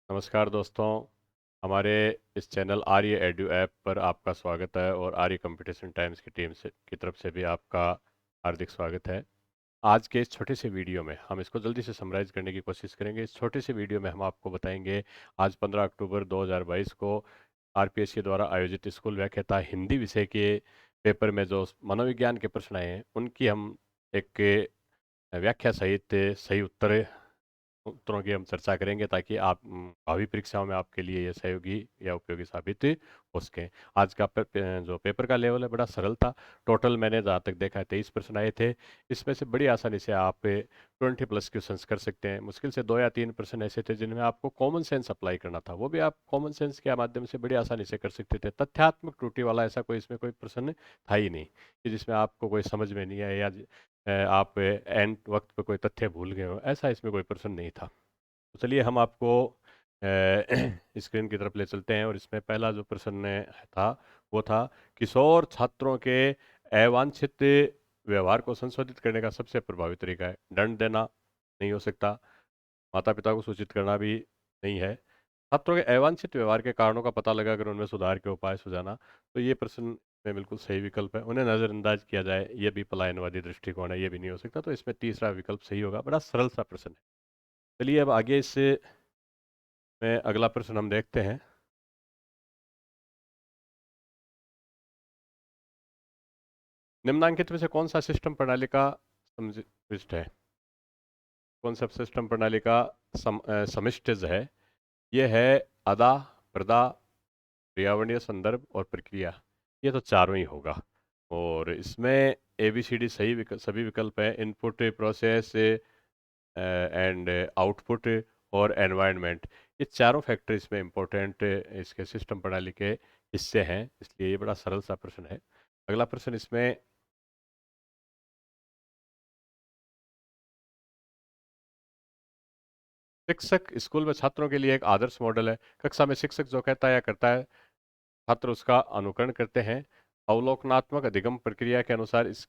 नमस्कार दोस्तों। हमारे इस चैनल आर्य एडू ऐप पर आपका स्वागत है और आर्य कंपटीशन टाइम्स की टीम से की तरफ से भी आपका हार्दिक स्वागत है। आज के इस छोटे से वीडियो में हम इसको जल्दी से समराइज करने की कोशिश करेंगे। इस छोटे से वीडियो में हम आपको बताएंगे आज 15 अक्टूबर 2022 को आरपीएससी द्वारा आयोजित स्कूल व्याख्याता हिंदी विषय के पेपर में जो मनोविज्ञान के प्रश्न आए हैं उनकी हम एक व्याख्या सहित सही उत्तरों की हम चर्चा करेंगे ताकि आप भावी परीक्षाओं में आपके लिए ये सहयोगी या उपयोगी साबित हो सके। आज का जो पेपर का लेवल है बड़ा सरल था। टोटल मैंने जहाँ तक देखा है 23 प्रश्न आए थे। इसमें से बड़ी आसानी से आप 20+ क्वेश्चंस कर सकते हैं। मुश्किल से 2 या 3 प्रश्न ऐसे थे जिनमें आपको कॉमन सेंस अप्लाई करना था, वो भी आप कॉमन सेंस के माध्यम से बड़ी आसानी से कर सकते थे। तथ्यात्मक त्रुटि वाला ऐसा कोई इसमें कोई प्रश्न था ही नहीं कि जिसमें आपको कोई समझ में नहीं आया या आप एंड वक्त पे कोई तथ्य भूल गए हो, ऐसा इसमें कोई प्रश्न नहीं था। तो चलिए हम आपको स्क्रीन की तरफ ले चलते हैं और इसमें पहला जो प्रश्न था वो था किशोर छात्रों के अवांछित व्यवहार को संशोधित करने का सबसे प्रभावी तरीका है। दंड देना नहीं हो सकता, माता पिता को सूचित करना भी नहीं है। छात्रों के अवांछित व्यवहार के कारणों का पता लगाकर उनमें सुधार के उपाय सुझाना, तो ये प्रश्न में बिल्कुल सही विकल्प है। उन्हें नज़रअंदाज किया जाए, ये भी पलायनवादी दृष्टिकोण है, ये भी नहीं हो सकता। तो इसमें तीसरा विकल्प सही होगा। बड़ा सरल सा प्रश्न है। चलिए अब आगे इससे में अगला प्रश्न हम देखते हैं। निम्नलिखित में से कौन सा सिस्टम प्रणाली का समष्टिज है? कौन सा सिस्टम प्रणाली का समष्टिज है? यह है अदा, प्रदा, पर्यावरणीय संदर्भ और प्रक्रिया। ये तो चारों ही होगा। और इसमें ABCD सभी विकल्प हैं। इनपुट, प्रोसेस एंड आउटपुट और एनवायरनमेंट, ये चारों फैक्टर इसमें इम्पोर्टेंट इसके सिस्टम प्रणाली के हिस्से हैं, इसलिए ये बड़ा सरल सा प्रश्न है। अगला प्रश्न इसमें शिक्षक स्कूल में छात्रों के लिए एक आदर्श मॉडल है। कक्षा में शिक्षक जो कहता है या करता है छात्र उसका अनुकरण करते हैं। अवलोकनात्मक अधिगम प्रक्रिया के अनुसार इस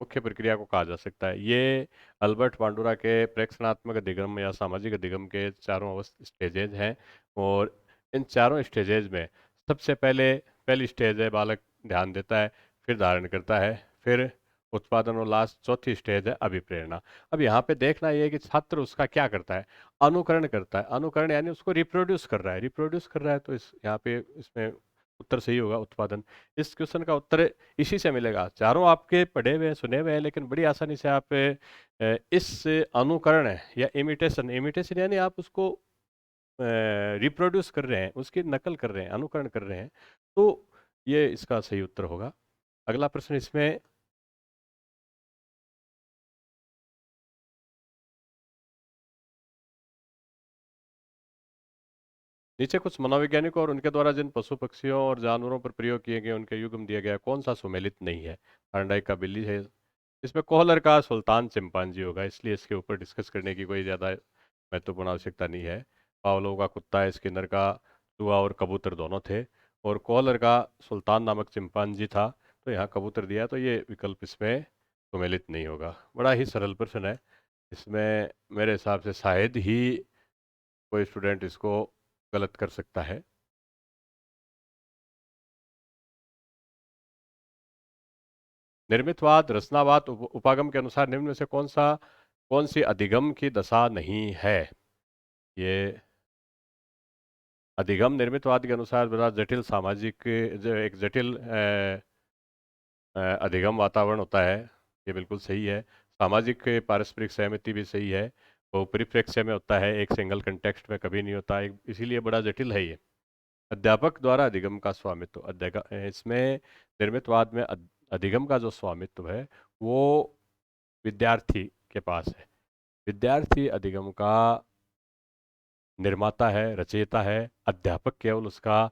मुख्य प्रक्रिया को कहा जा सकता है। ये अल्बर्ट बांडुरा के प्रेक्षणात्मक अधिगम या सामाजिक अधिगम के चारों स्टेजेज हैं। और इन चारों स्टेजेज में सबसे पहली स्टेज है बालक ध्यान देता है, फिर धारण करता है, फिर उत्पादन, और लास्ट चौथी स्टेज है अभिप्रेरणा। अब यहाँ पे देखना ये है कि छात्र उसका क्या करता है, अनुकरण करता है। अनुकरण यानी उसको रिप्रोड्यूस कर रहा है। तो इस यहाँ पे इसमें उत्तर सही होगा, उत्पादन। इस क्वेश्चन का उत्तर इसी से मिलेगा। चारों आपके पढ़े हुए हैं, सुने हुए हैं, लेकिन बड़ी आसानी से आप इस अनुकरण है या इमिटेशन, इमिटेशन यानी आप उसको रिप्रोड्यूस कर रहे हैं, उसकी नकल कर रहे हैं, अनुकरण कर रहे हैं। तो ये इसका सही उत्तर होगा। अगला प्रश्न इसमें नीचे कुछ मनोवैज्ञानिकों और उनके द्वारा जिन पशु पक्षियों और जानवरों पर प्रयोग किए गए उनके युग्म दिया गया, कौन सा सुमेलित नहीं है? थार्नडाइक का बिल्ली है। इसमें कोहलर का सुल्तान चिंपांजी होगा, इसलिए इसके ऊपर डिस्कस करने की कोई ज़्यादा महत्वपूर्ण आवश्यकता नहीं है। पावलोव का कुत्ता है, स्किनर का चूहा और कबूतर दोनों थे, और कोहलर का सुल्तान नामक चिंपांजी था। तो यहाँ कबूतर दिया, तो ये विकल्प इसमें सुमेलित नहीं होगा। बड़ा ही सरल प्रश्न है। इसमें मेरे हिसाब से शायद ही कोई स्टूडेंट इसको गलत कर सकता है। निर्मितवाद, रचनावाद, उपागम के अनुसार निम्न में से कौन सी अधिगम की दशा नहीं है? ये अधिगम निर्मितवाद के अनुसार बड़ा जटिल सामाजिक, जो एक जटिल अधिगम वातावरण होता है। ये बिल्कुल सही है। सामाजिक पारस्परिक सहमति भी सही है। वो परिप्रेक्ष्य में होता है, एक सिंगल कंटेक्स्ट में कभी नहीं होता, इसीलिए बड़ा जटिल है ये। अध्यापक द्वारा अधिगम का स्वामित्व, इसमें निर्मितवाद में अधिगम का जो स्वामित्व है वो विद्यार्थी के पास है। विद्यार्थी अधिगम का निर्माता है, रचयिता है। अध्यापक केवल उसका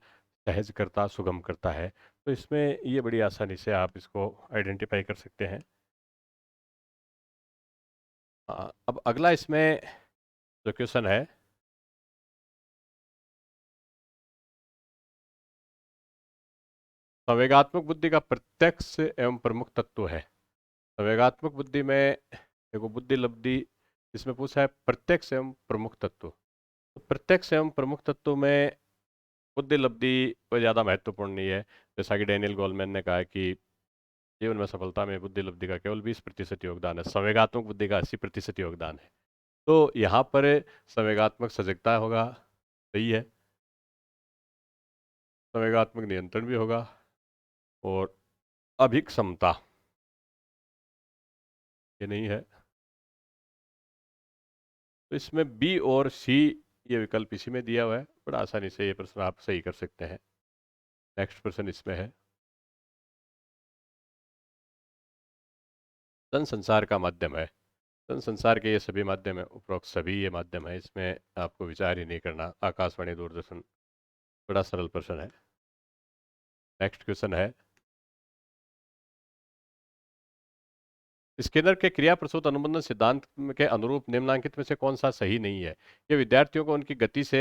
सहज करता, सुगम करता है। तो इसमें ये बड़ी आसानी से आप इसको आइडेंटिफाई कर सकते हैं। अब अगला इसमें जो क्वेश्चन है, संवेगात्मक बुद्धि का प्रत्यक्ष एवं प्रमुख तत्व है। संवेगात्मक बुद्धि में देखो बुद्धि लब्धि, इसमें पूछा है प्रत्यक्ष एवं प्रमुख तत्व। तो प्रत्यक्ष एवं प्रमुख तत्वों में बुद्धि लब्धि कोई ज़्यादा महत्वपूर्ण नहीं है। जैसा कि डैनियल गोलमैन ने कहा कि जीवन में सफलता में बुद्धि लब्धि का केवल 20% योगदान है, संवेगात्मक बुद्धि का 80% योगदान है। तो यहाँ पर संवेगात्मक सजगता होगा, सही है, संवेगात्मक नियंत्रण भी होगा, और अभिक्षमता ये नहीं है। तो इसमें बी और सी ये विकल्प इसी में दिया हुआ है, बड़ा आसानी से ये प्रश्न आप सही कर सकते हैं। नेक्स्ट प्रश्न इसमें है, जन संसार का माध्यम है। जन संसार के ये सभी माध्यम है, उपरोक्त सभी ये माध्यम है, इसमें आपको विचार ही नहीं करना। आकाशवाणी, दूरदर्शन, बड़ा सरल प्रश्न है। नेक्स्ट क्वेश्चन है, स्किनर के क्रिया प्रसूत अनुबंधन सिद्धांत के अनुरूप निम्नलिखित में से कौन सा सही नहीं है? ये विद्यार्थियों को उनकी गति से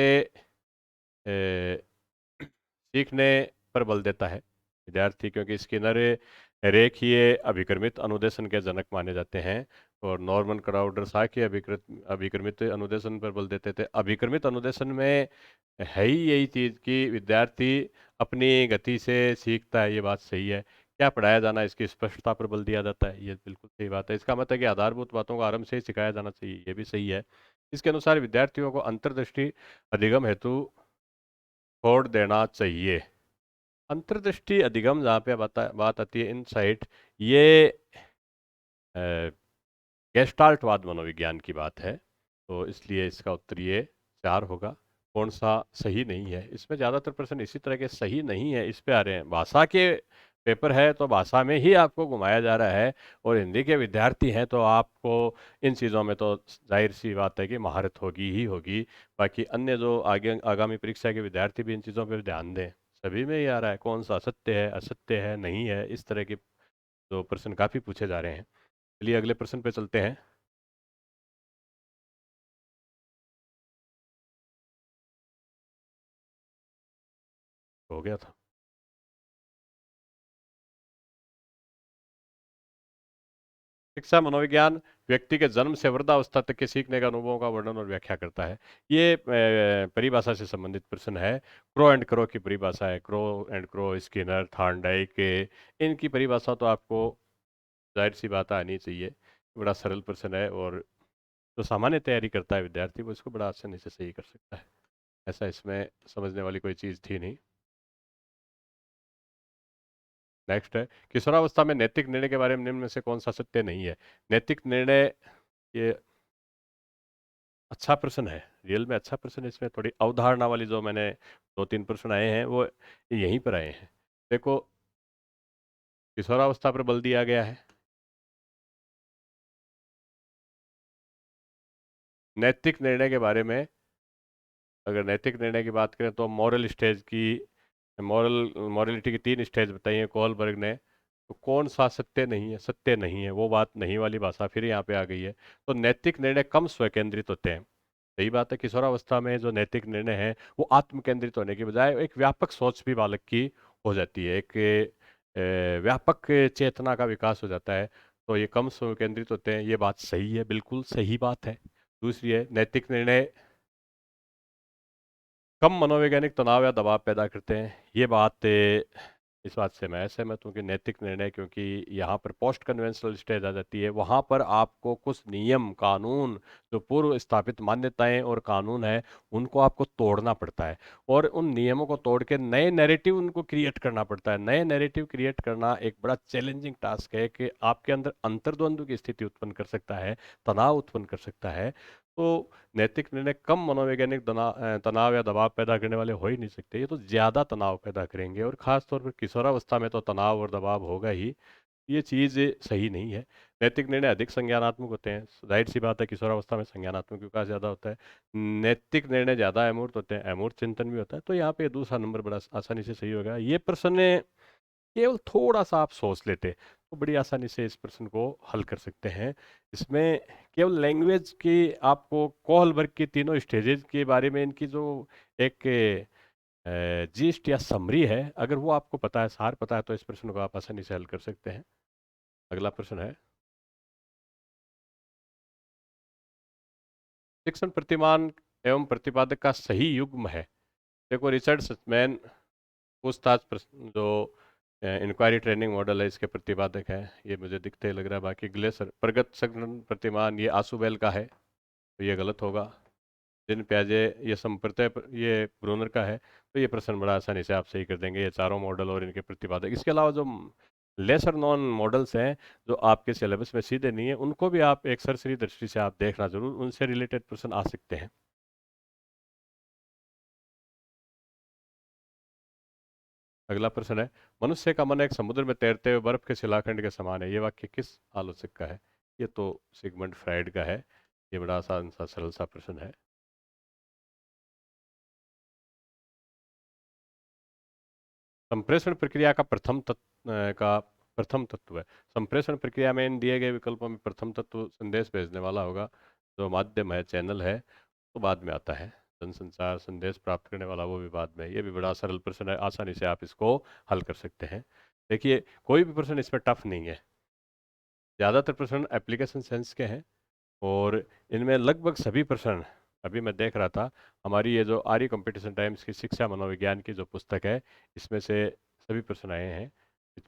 सीखने पर बल देता है। विद्यार्थी, क्योंकि स्किनर रेखीय अभिक्रमित अनुदेशन के जनक माने जाते हैं, और नॉर्मन क्राउडर सांख्यिक अभिक्रमित अनुदेशन पर बल देते थे। अभिक्रमित अनुदेशन में है ही यही चीज कि विद्यार्थी अपनी गति से सीखता है, ये बात सही है। क्या पढ़ाया जाना, इसकी स्पष्टता पर बल दिया जाता है, ये बिल्कुल सही बात है। इसका मतलब है कि आधारभूत बातों को आरंभ से ही सिखाया जाना चाहिए, ये भी सही है। इसके अनुसार विद्यार्थियों को अंतर्दृष्टि अधिगम हेतु छोड़ देना चाहिए। अंतर्दृष्टि अधिगम जहाँ पे बात आती है, इनसाइट, ये गेस्टाल्टवाद मनोविज्ञान की बात है, तो इसलिए इसका उत्तर ये 4 होगा। कौन सा सही नहीं है? इसमें ज़्यादातर प्रश्न इसी तरह के सही नहीं है इस पे आ रहे हैं। भाषा के पेपर है तो भाषा में ही आपको घुमाया जा रहा है, और हिंदी के विद्यार्थी हैं तो आपको इन चीज़ों में तो जाहिर सी बात है कि महारत होगी ही होगी। बाकी अन्य जो आगे आगामी परीक्षा के विद्यार्थी भी इन चीज़ों पर ध्यान दें। सभी में ही आ रहा है कौन सा सत्य है, असत्य है, नहीं है, इस तरह के तो प्रश्न काफ़ी पूछे जा रहे हैं। चलिए अगले प्रश्न पे चलते हैं। हो गया था। शिक्षा मनोविज्ञान व्यक्ति के जन्म से वृद्धावस्था तक के सीखने के अनुभवों का वर्णन और व्याख्या करता है। ये परिभाषा से संबंधित प्रश्न है। क्रो एंड क्रो की परिभाषा है। Crow and crow, Skinner, Thorndike, इनकी परिभाषा तो आपको जाहिर सी बात आनी चाहिए। बड़ा सरल प्रश्न है, और जो सामान्य तैयारी करता है विद्यार्थी वो इसको बड़ा आसानी से सही कर सकता है। ऐसा इसमें समझने वाली कोई चीज़ थी नहीं। नेक्स्ट है, किशोरावस्था में नैतिक निर्णय के बारे में निम्न में से कौन सा सत्य नहीं है? नैतिक निर्णय, ये अच्छा प्रश्न है, रियल में अच्छा प्रश्न है। इसमें थोड़ी अवधारणा वाली जो मैंने 2-3 प्रश्न आए हैं वो यहीं पर आए हैं। देखो, किशोरावस्था पर बल दिया गया है। नैतिक निर्णय के बारे में, अगर नैतिक निर्णय की बात करें तो मॉरल स्टेज की, मॉरलिटी की 3 स्टेज बताई है कोहलबर्ग ने। तो कौन सा सत्य नहीं है? सत्य नहीं है, वो बात नहीं वाली भाषा फिर यहाँ पे आ गई है। तो नैतिक निर्णय कम स्वकेंद्रित होते हैं। सही बात है, किशोरावस्था में जो नैतिक निर्णय है वो आत्म केंद्रित होने की बजाय एक व्यापक सोच भी बालक की हो जाती है, एक व्यापक चेतना का विकास हो जाता है। तो ये कम स्व केंद्रित होते हैं, ये बात सही है, बिल्कुल सही बात है। दूसरी है, नैतिक निर्णय कम मनोवैज्ञानिक तनाव या दबाव पैदा करते हैं। ये बात इस बात से मैं सहमत हूँ कि नैतिक निर्णय, क्योंकि यहाँ पर पोस्ट कन्वेंशनल स्टेज आ जाती है, वहाँ पर आपको कुछ नियम कानून, जो पूर्व स्थापित मान्यताएं और कानून है, उनको आपको तोड़ना पड़ता है, और उन नियमों को तोड़ के नए नैरेटिव उनको क्रिएट करना पड़ता है। नए नैरेटिव क्रिएट करना एक बड़ा चैलेंजिंग टास्क है कि आपके अंदर अंतर्द्वंद की स्थिति उत्पन्न कर सकता है, तनाव उत्पन्न कर सकता है। तो नैतिक निर्णय कम मनोवैज्ञानिक तनाव या दबाव पैदा करने वाले हो ही नहीं सकते, ये तो ज्यादा तनाव पैदा करेंगे, और खास तौर पर किशोरावस्था में तो तनाव और दबाव होगा ही। ये चीज सही नहीं है। नैतिक निर्णय अधिक संज्ञानात्मक होते हैं। जाहिर सी बात है, किशोरावस्था में संज्ञानात्मक विकास ज्यादा होता है। नैतिक निर्णय ज्यादा अमूर्त होते हैं, अमूर्त चिंतन भी होता है। तो यहाँ पे दूसरा नंबर बड़ा आसानी से सही होगा। ये प्रश्न केवल थोड़ा सा आप सोच लेते तो बड़ी आसानी से इस प्रश्न को हल कर सकते हैं। इसमें केवल लैंग्वेज की, आपको कोहलबर्ग की तीनों स्टेजेस के बारे में इनकी जो एक जीस्ट या समरी है, अगर वो आपको पता है, सार पता है, तो इस प्रश्न को आप आसानी से हल कर सकते हैं। अगला प्रश्न है, शिक्षण प्रतिमान एवं प्रतिपादक का सही युग्म है। देखो रिचर्ड सचमैन पूछताछ प्रश्न जो इंक्वायरी ट्रेनिंग मॉडल है इसके प्रतिपादक हैं, ये मुझे दिखते लग रहा है। बाकी ग्लेसर प्रगत संगठन प्रतिमान ये आसुबेल का है, तो ये गलत होगा। जिन प्याजे ये संप्रत्यय ये ब्रूनर का है, तो ये प्रश्न बड़ा आसानी से आप सही कर देंगे। ये चारों मॉडल और इनके प्रतिपादक, इसके अलावा जो लेसर नॉन मॉडल्स हैं जो आपके सिलेबस में सीधे नहीं है, उनको भी आप एक सरसरी दृष्टि से आप देखना जरूर, उनसे रिलेटेड प्रश्न आ सकते हैं। अगला प्रश्न है, मनुष्य का मन एक समुद्र में तैरते हुए बर्फ के शिलाखंड के समान है, ये वाक्य किस आलोचक का है? ये तो सिगमंड फ्राइड का है। ये बड़ा आसान सा सरल सा प्रश्न है। संप्रेषण प्रक्रिया का प्रथम तत्व है। संप्रेषण प्रक्रिया में इन दिए गए विकल्पों में प्रथम तत्व संदेश भेजने वाला होगा, जो माध्यम है चैनल है, तो बाद में आता है। जनसंचार संदेश प्राप्त करने वाला वो भी बाद में। ये भी बड़ा सरल प्रश्न है, आसानी से आप इसको हल कर सकते हैं। देखिए कोई भी प्रश्न इसमें टफ नहीं है, ज़्यादातर प्रश्न एप्लीकेशन सेंस के हैं, और इनमें लगभग सभी प्रश्न, अभी मैं देख रहा था, हमारी ये जो आर्य कंपटीशन टाइम्स की शिक्षा मनोविज्ञान की जो पुस्तक है, इसमें से सभी प्रश्न आए हैं।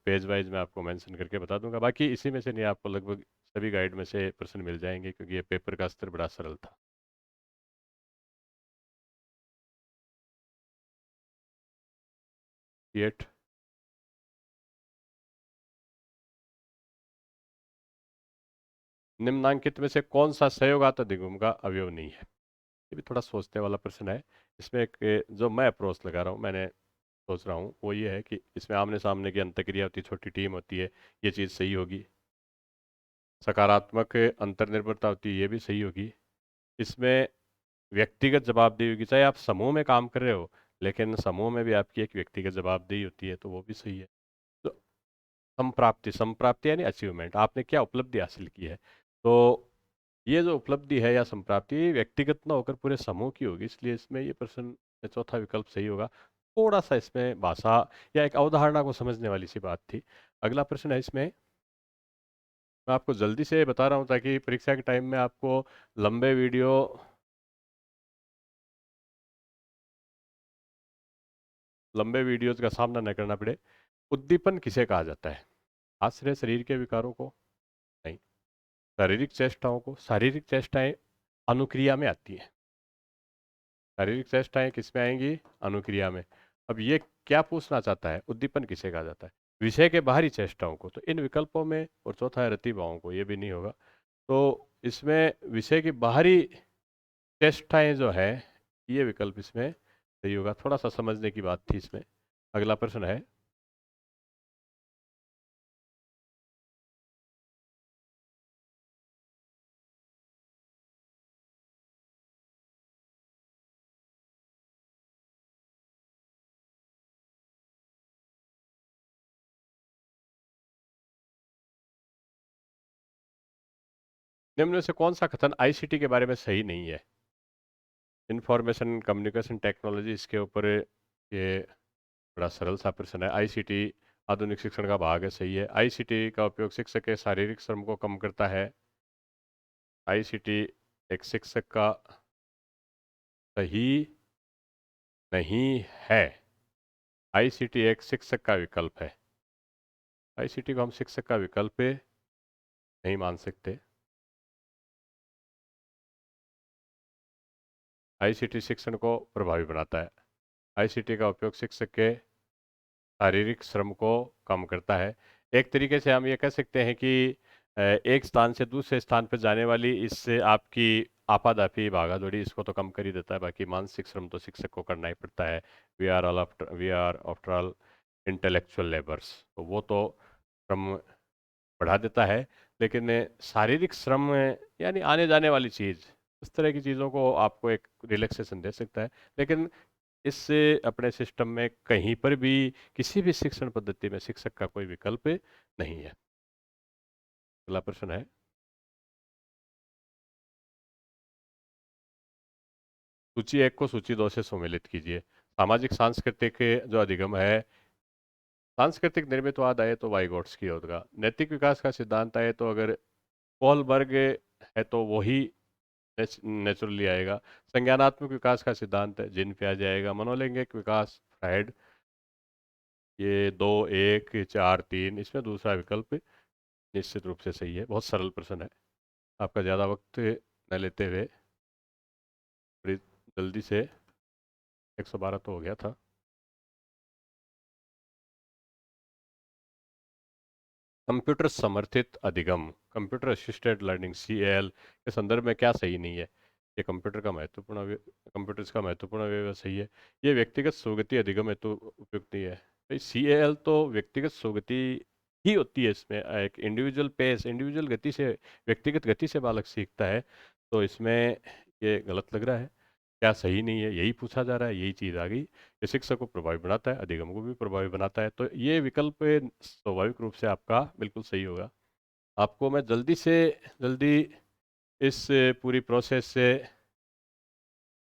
पेज वाइज मैं आपको मेंशन करके बता दूंगा, बाकी इसी में से नहीं, आपको लगभग सभी गाइड में से प्रश्न मिल जाएंगे, क्योंकि ये पेपर का स्तर बड़ा सरल था। एट निम्नांकित में से कौन सा सहयोगात्मक दिगुम का अवयव नहीं है? ये भी थोड़ा सोचने वाला प्रश्न है। इसमें एक जो मैं अप्रोच लगा रहा हूँ, मैंने सोच रहा हूँ वो ये है कि इसमें आमने सामने की अंतक्रिया होती है, छोटी टीम होती है, ये चीज़ सही होगी। सकारात्मक अंतर्निर्भरता होती है, ये भी सही होगी। इसमें व्यक्तिगत जवाबदेही होगी, चाहे आप समूह में काम कर रहे हो, लेकिन समूह में भी आपकी एक व्यक्तिगत जवाबदेही होती है, तो वो भी सही है। तो संप्राप्ति, संप्राप्ति यानी अचीवमेंट, आपने क्या उपलब्धि हासिल की है, तो ये जो उपलब्धि है या संप्राप्ति, ये व्यक्तिगत ना होकर पूरे समूह की होगी, इसलिए इसमें ये प्रश्न चौथा विकल्प सही होगा। थोड़ा सा इसमें भाषा या एक अवधारणा को समझने वाली सी बात थी। अगला प्रश्न है इसमें, मैं आपको जल्दी से बता रहा हूँ ताकि परीक्षा के टाइम में आपको लंबे वीडियो लंबे वीडियोज का सामना न करना पड़े। उद्दीपन किसे कहा जाता है? आश्रय शरीर के विकारों को? नहीं। शारीरिक चेष्टाओं को? शारीरिक चेष्टाएं अनुक्रिया में आती हैं। शारीरिक चेष्टाएं किस में आएंगी? अनुक्रिया में। अब ये क्या पूछना चाहता है, उद्दीपन किसे कहा जाता है? विषय के बाहरी चेष्टाओं को, तो इन विकल्पों में, और चौथा है रतिभावों को, ये भी नहीं होगा। तो इसमें विषय की बाहरी चेष्टाएं जो है, ये विकल्प इसमें सही होगा। थोड़ा सा समझने की बात थी इसमें। अगला प्रश्न है, निम्न में से कौन सा कथन आईसीटी के बारे में सही नहीं है? इंफॉर्मेशन कम्युनिकेशन टेक्नोलॉजी, इसके ऊपर ये बड़ा सरल सा प्रश्न है। आईसीटी आधुनिक शिक्षण का भाग है, सही है। आईसीटी का उपयोग शिक्षक के शारीरिक श्रम को कम करता है। आईसीटी एक शिक्षक का सही नहीं है। आईसीटी एक शिक्षक का विकल्प है। आईसीटी को हम शिक्षक का विकल्प नहीं मान सकते। आईसीटी शिक्षण को प्रभावी बनाता है। आईसीटी का उपयोग शिक्षक के शारीरिक श्रम को कम करता है। एक तरीके से हम ये कह सकते हैं कि एक स्थान से दूसरे स्थान पर जाने वाली इससे आपकी आपाधापी भागा दौड़ी, इसको तो कम कर ही देता है, बाकी मानसिक श्रम तो शिक्षक को करना ही पड़ता है। We are after all intellectual labours, तो वो तो श्रम बढ़ा देता है। लेकिन शारीरिक श्रम यानी आने जाने वाली चीज़, इस तरह की चीज़ों को आपको एक रिलैक्सेशन दे सकता है। लेकिन इससे अपने सिस्टम में कहीं पर भी किसी भी शिक्षण पद्धति में शिक्षक का कोई विकल्प नहीं है। अगला प्रश्न है, सूची एक को सूची दो से सुमेलित कीजिए। सामाजिक सांस्कृतिक जो अधिगम है, सांस्कृतिक निर्मितवाद आए तो वाइगोट्स्की होगा। नैतिक विकास का सिद्धांत आए तो अगर कोलबर्ग है तो वही नेचुरली आएगा। संज्ञानात्मक विकास का सिद्धांत है, जिन पे आ जाएगा। मनोलैंगिक विकास फ्राइड, ये 2, 1, 4, 3, इसमें दूसरा विकल्प निश्चित रूप से सही है। बहुत सरल प्रश्न है। आपका ज़्यादा वक्त न लेते हुए बड़ी जल्दी से 112 तो हो गया था। कंप्यूटर समर्थित अधिगम, कंप्यूटर असिस्टेड लर्निंग, CAL के संदर्भ में क्या सही नहीं है? ये कंप्यूटर्स का महत्वपूर्ण अवयव सही है। ये व्यक्तिगत स्वगति अधिगम हेतु उपयुक्त नहीं है। भाई CAL तो व्यक्तिगत स्वगति ही होती है। इसमें एक इंडिविजुअल पेस, इंडिविजुअल गति से, व्यक्तिगत गति से बालक सीखता है। तो इसमें ये गलत लग रहा है। क्या सही नहीं है, यही पूछा जा रहा है, यही चीज़ आ गई। ये शिक्षा को प्रभावी बनाता है, अधिगम को भी प्रभावी बनाता है। तो ये विकल्प स्वाभाविक रूप से आपका बिल्कुल सही होगा। आपको मैं जल्दी से जल्दी इस पूरी प्रोसेस से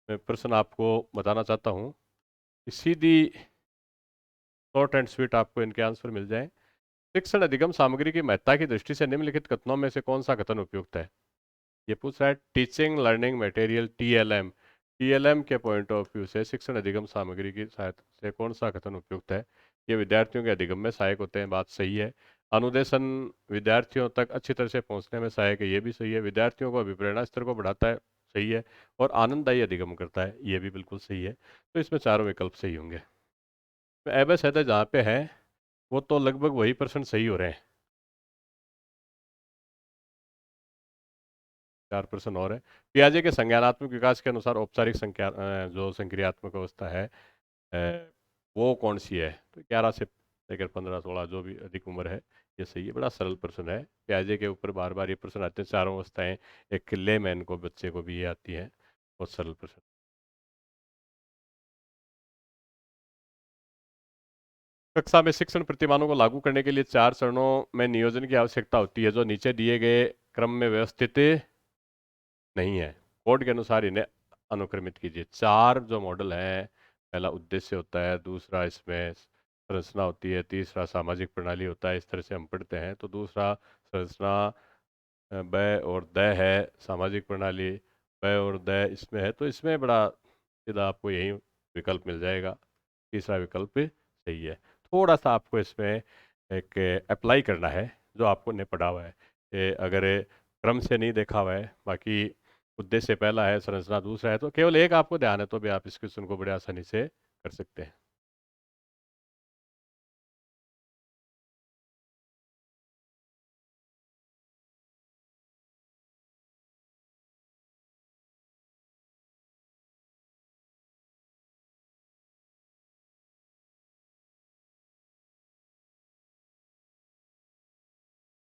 मैं प्रश्न आपको बताना चाहता हूँ कि सीधी शॉर्ट एंड स्वीट आपको इनके आंसर मिल जाए। शिक्षण अधिगम सामग्री की महत्ता की दृष्टि से निम्नलिखित कथनों में से कौन सा कथन उपयुक्त है? ये पूछ रहा है teaching learning material, TLM। TLM के पॉइंट ऑफ व्यू से शिक्षण अधिगम सामग्री की सहायता से कौन सा कथन उपयुक्त है? ये विद्यार्थियों के अधिगम में सहायक होते हैं, बात सही है। अनुदेशन विद्यार्थियों तक अच्छी तरह से पहुंचने में सहायक है, ये भी सही है। विद्यार्थियों को अभिप्रेरणा स्तर को बढ़ाता है, सही है। और आनंददायी अधिगम करता है, ये भी बिल्कुल सही है। तो इसमें चारों विकल्प सही होंगे। एबस है जहाँ पे है वो तो लगभग वही प्रश्न सही हो रहे हैं। 4 प्रश्न और है। पियाजे के संज्ञानात्मक विकास के अनुसार औपचारिक संख्या जो संक्रियात्मक अवस्था है वो कौन सी है? तो 11 से लेकर 15, 16 जो भी अधिक उम्र है, ये सही है। बड़ा सरल प्रश्न है। पियाजे के ऊपर बार बार ये प्रश्न आते हैं, चारों अवस्थाएं एक लेमैन को, बच्चे को भी ये आती हैं। बहुत सरल प्रश्न। कक्षा में शिक्षण प्रतिमानों को लागू करने के लिए 4 चरणों में नियोजन की आवश्यकता होती है, जो नीचे दिए गए क्रम में व्यवस्थित नहीं है। कोड के अनुसार इन्हें अनुक्रमित कीजिए। 4 जो मॉडल हैं, पहला उद्देश्य होता है, दूसरा इसमें संरचना होती है, तीसरा सामाजिक प्रणाली होता है। इस तरह से हम पढ़ते हैं। तो दूसरा संरचना ब और द है, सामाजिक प्रणाली ब और द इसमें है। तो इसमें बड़ा सीधा आपको यही विकल्प मिल जाएगा। तीसरा विकल्प सही है। थोड़ा सा आपको इसमें एक अप्लाई करना है जो आपको ने पढ़ा हुआ है। अगर क्रम से नहीं देखा हुआ है, बाकी उद्देश्य पहला है, संरचना दूसरा है, तो केवल एक आपको ध्यान है तो भी आप इस क्वेश्चन को बड़े आसानी से कर सकते हैं।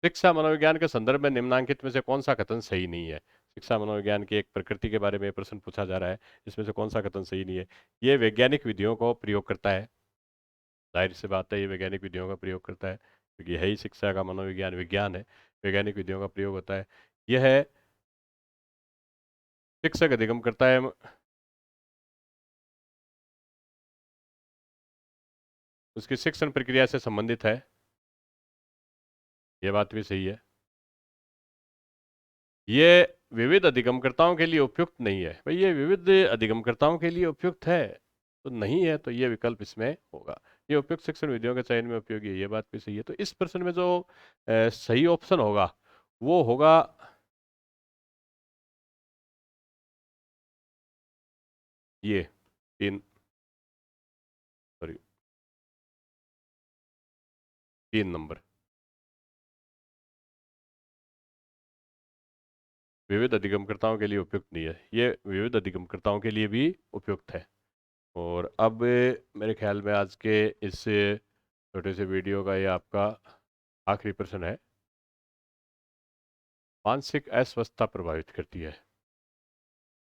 शिक्षा मनोविज्ञान के संदर्भ में निम्नांकित में से कौन सा कथन सही नहीं है? शिक्षा मनोविज्ञान की एक प्रकृति के बारे में प्रश्न पूछा जा रहा है। इसमें से कौन सा कथन सही नहीं है? ये वैज्ञानिक विधियों को प्रयोग करता है। जाहिर सी बात है, ये वैज्ञानिक विधियों का प्रयोग करता है, क्योंकि है ही शिक्षा का मनोविज्ञान विज्ञान है। वैज्ञानिक विधियों का प्रयोग होता है। यह है शिक्षक अधिगम करता है, उसकी शिक्षण प्रक्रिया से संबंधित है। ये बात भी सही है। ये विविध अधिगमकर्ताओं के लिए उपयुक्त नहीं है। भाई ये विविध अधिगमकर्ताओं के लिए उपयुक्त है तो नहीं है, तो ये विकल्प इसमें होगा। ये उपयुक्त शिक्षण विधियों के चयन में उपयोगी है, ये बात भी सही है। तो इस प्रश्न में जो सही ऑप्शन होगा वो होगा ये 3, सॉरी, 3 नंबर। विविध अधिगमकर्ताओं के लिए उपयुक्त नहीं है, ये विविध अधिगमकर्ताओं के लिए भी उपयुक्त है। और अब मेरे ख्याल में आज के इस छोटे से वीडियो का ये आपका आखिरी प्रश्न है। मानसिक अस्वस्थता प्रभावित करती है,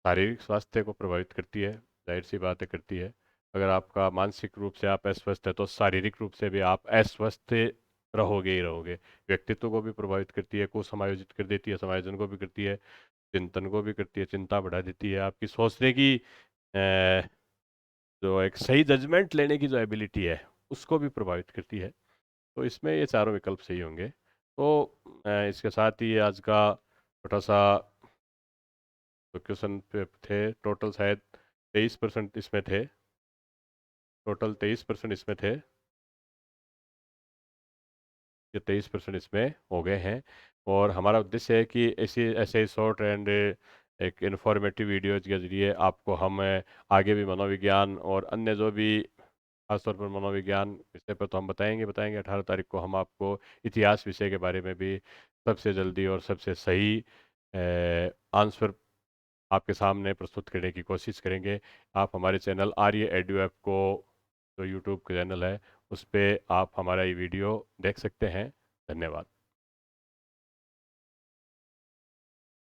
शारीरिक स्वास्थ्य को प्रभावित करती है, जाहिर सी बात है करती है। अगर आपका मानसिक रूप से आप अस्वस्थ है तो शारीरिक रूप से भी आप अस्वस्थ रहोगे ही रहोगे। व्यक्तित्व को भी प्रभावित करती है, को समायोजित कर देती है, समायोजन को भी करती है, चिंतन को भी करती है, चिंता बढ़ा देती है, आपकी सोचने की जो एक सही जजमेंट लेने की जो एबिलिटी है उसको भी प्रभावित करती है। तो इसमें ये चारों विकल्प सही होंगे। तो इसके साथ ही आज का छोटा सा तो क्वेश्चन पे थे टोटल शायद 23% इसमें थे, टोटल 23% इसमें थे, ये 23% इसमें हो गए हैं। और हमारा उद्देश्य है कि ऐसे शॉर्ट एंड एक इन्फॉर्मेटिव वीडियोज के जरिए आपको हम आगे भी मनोविज्ञान और अन्य जो भी खासतौर पर मनोविज्ञान विषय पर तो हम बताएंगे 18 तारीख को हम आपको इतिहास विषय के बारे में भी सबसे जल्दी और सबसे सही आंसर आपके सामने प्रस्तुत करने की कोशिश करेंगे। आप हमारे चैनल आर्य एडू ऐप को, जो यूट्यूब का चैनल है, उस पर आप हमारा ये वीडियो देख सकते हैं। धन्यवाद।